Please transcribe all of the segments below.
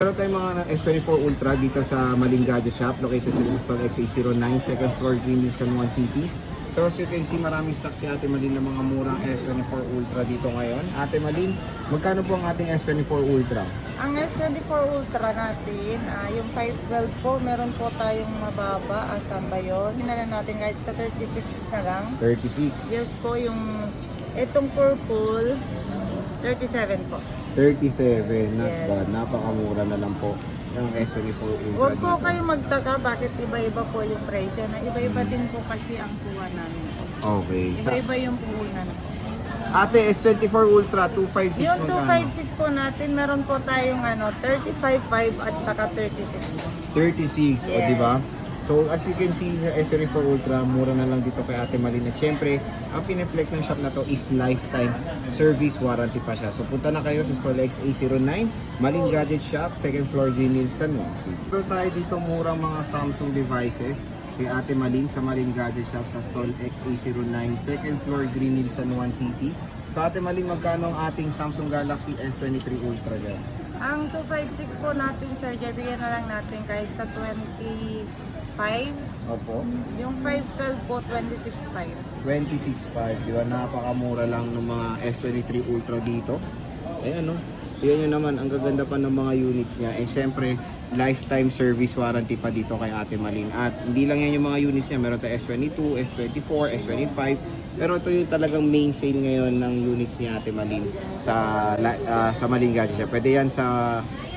Meron tayong mga S24 Ultra dito sa Maling Gadget Shop. Located sila sa Stall XA09, second floor, Greenville, San Juan City. So as you can see, maraming stock si Ate Malin ng mga murang S24 Ultra dito ngayon. Ate Malin, magkano po ang ating S24 Ultra? Ang S24 Ultra natin, yung 512 po, meron po tayong mababa. Asan ba yun? Hinalan natin kahit sa 36 na lang. 36. Yes po, itong purple, 37 po. 37, not Yes. bad. Napakamura na lang po ng S24 Ultra Huwag po dito. kayong magtaka bakit iba-iba po yung presyo. Na iba-iba din po kasi ang kuha namin po. Okay. Iba-iba yung puhunan. Ate, S24 Ultra, 256 Yung magkano? 256 po natin, meron po tayong 35.5 at saka 36. 36, o Yes. di ba? So as you can see sa S24 Ultra, mura na lang dito kay Ate Malin. At syempre, ang pineflex ng shop na to is lifetime service warranty pa siya. So punta na kayo sa Stall XA09, Maling Gadget Shop, second floor, Greenville, San Juan City. Pero tayo dito murang mga Samsung devices kay Ate Malin sa Maling Gadget Shop sa Stall XA09, second floor, Greenville, San Juan City. So Ate Malin, magkano ang ating Samsung Galaxy S23 Ultra dyan? Ang 256 po natin, sir, bigyan na lang natin kahit sa 25. Opo. Yung 512 po, 26.5. 26.5, di ba? Napakamura lang ng mga S23 Ultra dito. Eh ano, yan yun naman, ang gaganda pa ng mga units niya. Eh syempre, lifetime service warranty pa dito kay Ate Malin. At hindi lang yan yung mga units niya, meron tayo S22, S24, S25. Pero ito yung talagang main sale ngayon ng units ni Ate Malin sa Maling Gadget siya. Pwede yan sa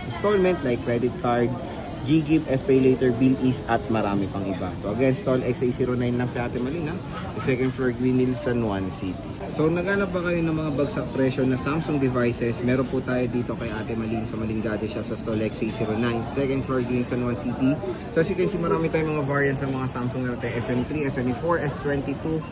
installment like credit card, GGIF, SPay Later, Bill East at marami pang iba. So again, Stall XA09 lang si Ate Malin, ha? The second floor, Greenville, San Juan City. So naghanap ba kayo ng mga bagsak presyo na Samsung devices? Meron po tayo dito kay Ate Malin sa Maling Gadget Shop sa Stall XA09, second floor, Greenville, San Juan City. So as you can see, marami tayong mga variants ng mga Samsung. Meron tayo S23, S24, S22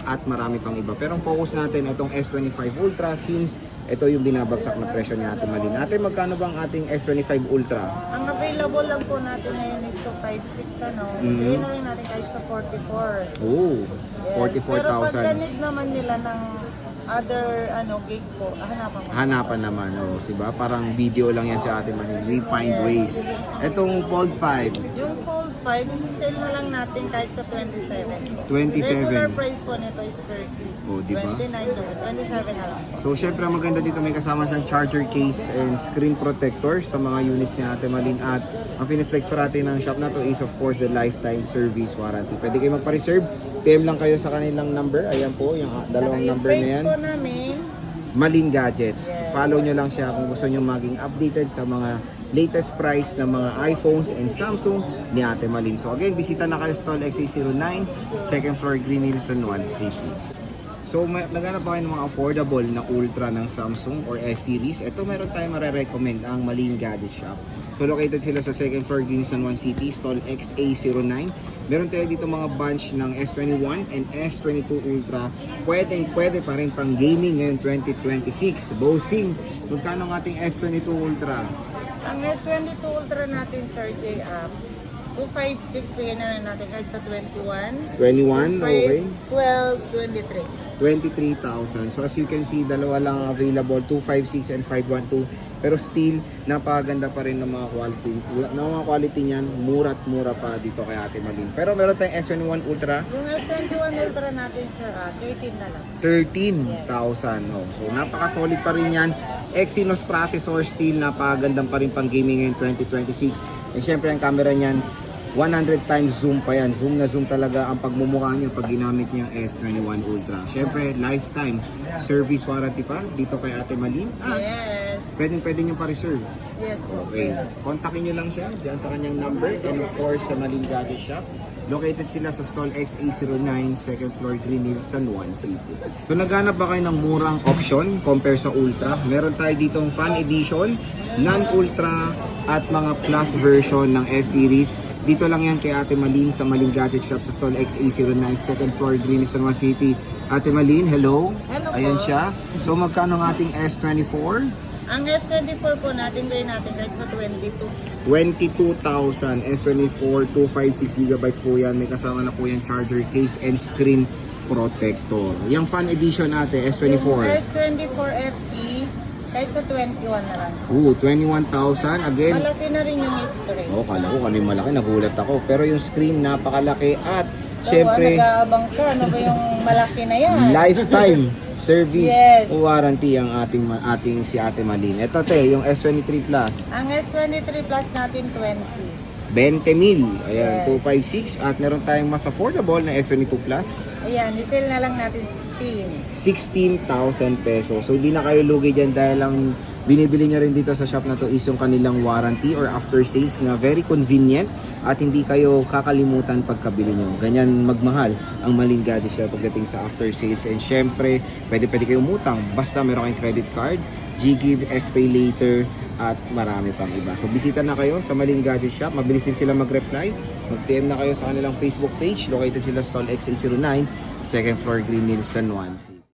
at marami pang iba. Pero ang focus natin itong S25 Ultra since ito yung binabagsak na presyo ni Ate Malin. Ate, magkano ba ang ating S25 Ultra? Ang available lang po natin ngayon is 256, ano. Bigyan na lang natin kahit sa 44. Oh, Yes. Pero pag 44,000. ganit naman nila ng other gig po, hanapan mo. Hanapan naman, oh, diba? Parang video lang yan si Ate Malin. We find ways. Etong Fold 5, Yung Fold 5, sale na lang natin kahit sa 27. 27. Regular price po nito is 30. Oh, di ba? 29 doon, 27 na lang. So, syempre, ang maganda dito may kasama siyang charger case and screen protector sa mga units ni Ate Malin. At ang piniflex pa natin ng shop na to is, of course, the lifetime service warranty. Pwede kayo magpa-reserve. PM lang kayo sa kanilang number. Ayan po, yung dalawang Saka number na yan. yung page po namin, Malin Gadgets. Yes. Follow nyo lang siya kung gusto nyo maging updated sa mga latest price ng mga iPhones and Samsung ni Ate Malin. So again, bisita na kayo sa Stall XA09, second floor, Greenville, San Juan City. So naghanap ba kayo ng mga affordable na Ultra ng Samsung or S-Series? Ito meron tayong marirecommend ang Maling Gadget Shop. So located sila sa second floor, Greenville, San Juan City, Stall XA09. Meron tayo dito mga bunch ng S21 and S22 Ultra. Pwede pa rin pang gaming ngayon 2026. Bossing, magkano ang ating S22 Ultra? ang S22 Ultra natin, Sir J, 256, bigyan na lang natin kahit sa 21. 21, okay. 12, 23. 23,000. So as you can see, dalawa lang ang available, 256 and 512. Pero still, napakaganda pa rin ng mga quality niyan. Mura't mura pa dito kay Ate Malin. Pero meron tayong S21 Ultra, Yung S21 Ultra natin, Sir, 13 na lang. 13,000. Oh. So napaka-solid pa rin yan. Exynos processor, still napakagandang pa rin pang gaming ngayon 2026. And syempre ang camera niyan, 100 times zoom pa yan. Zoom na zoom talaga ang pagmumukha niya pag ginamit niya ang S21 Ultra. Syempre, lifetime service warranty pa dito kay Ate Malin. Yes. Pwede niyo pa-reserve. Yes po. Okay. Kontakin niyo lang siya diyan sa kanyang number. And of course, sa Maling Gadget Shop. Located sila sa Stall XA09, second floor, Greenville, San Juan City. So naghanap ba kayo ng murang option compare sa Ultra? Meron tayo ditong Fan Edition, Non-Ultra, at mga Plus version ng S-Series. Dito lang yan kay Ate Malin sa Maling Gadget Shop sa Stall XA09, second floor, Greenville, San Juan City. Ate Malin, hello. Hello po. Ayan siya. So magkano ang ating S24? Ang S24 po natin, bigyan natin kahit sa 22. 22,000 S24, 256 GB po yan. May kasama na po yung charger case and screen protector. Yung Fan Edition natin, S24. Yung S24 FE, Kahit sa 21 na lang. 21,000. Again, Malaki na rin yung screen. oh, kala ko kano yung malaki, nagulat ako. Pero yung screen, napakalaki at So, syempre, nag-aabang ka. Ano ba yung malaki na yan? lifetime service Yes. warranty ang ating si Ate Malin. Ito te, yung S23 Plus. Ang S23 Plus natin, 20. 20,000. Ayan, Yes. 256. At meron tayong mas affordable na S22 Plus. Ayan, i-sell na lang natin 16. 16,000 pesos. So, hindi na kayo lugi dyan dahil ang binibili nyo rin dito sa shop na to is yung kanilang warranty or after sales na very convenient at hindi kayo kakalimutan pagkabili nyo. Ganyan magmahal ang Malin Gadget Shop pagdating sa after sales. And syempre, pwede kayong umutang basta meron kayong credit card, GGive, SPay Later, at marami pang iba. So, bisita na kayo sa Malin Gadget Shop. Mabilis din sila mag-reply. Mag-PM na kayo sa kanilang Facebook page. Located sila Stall XA09, second floor, Green Hills, San Juan.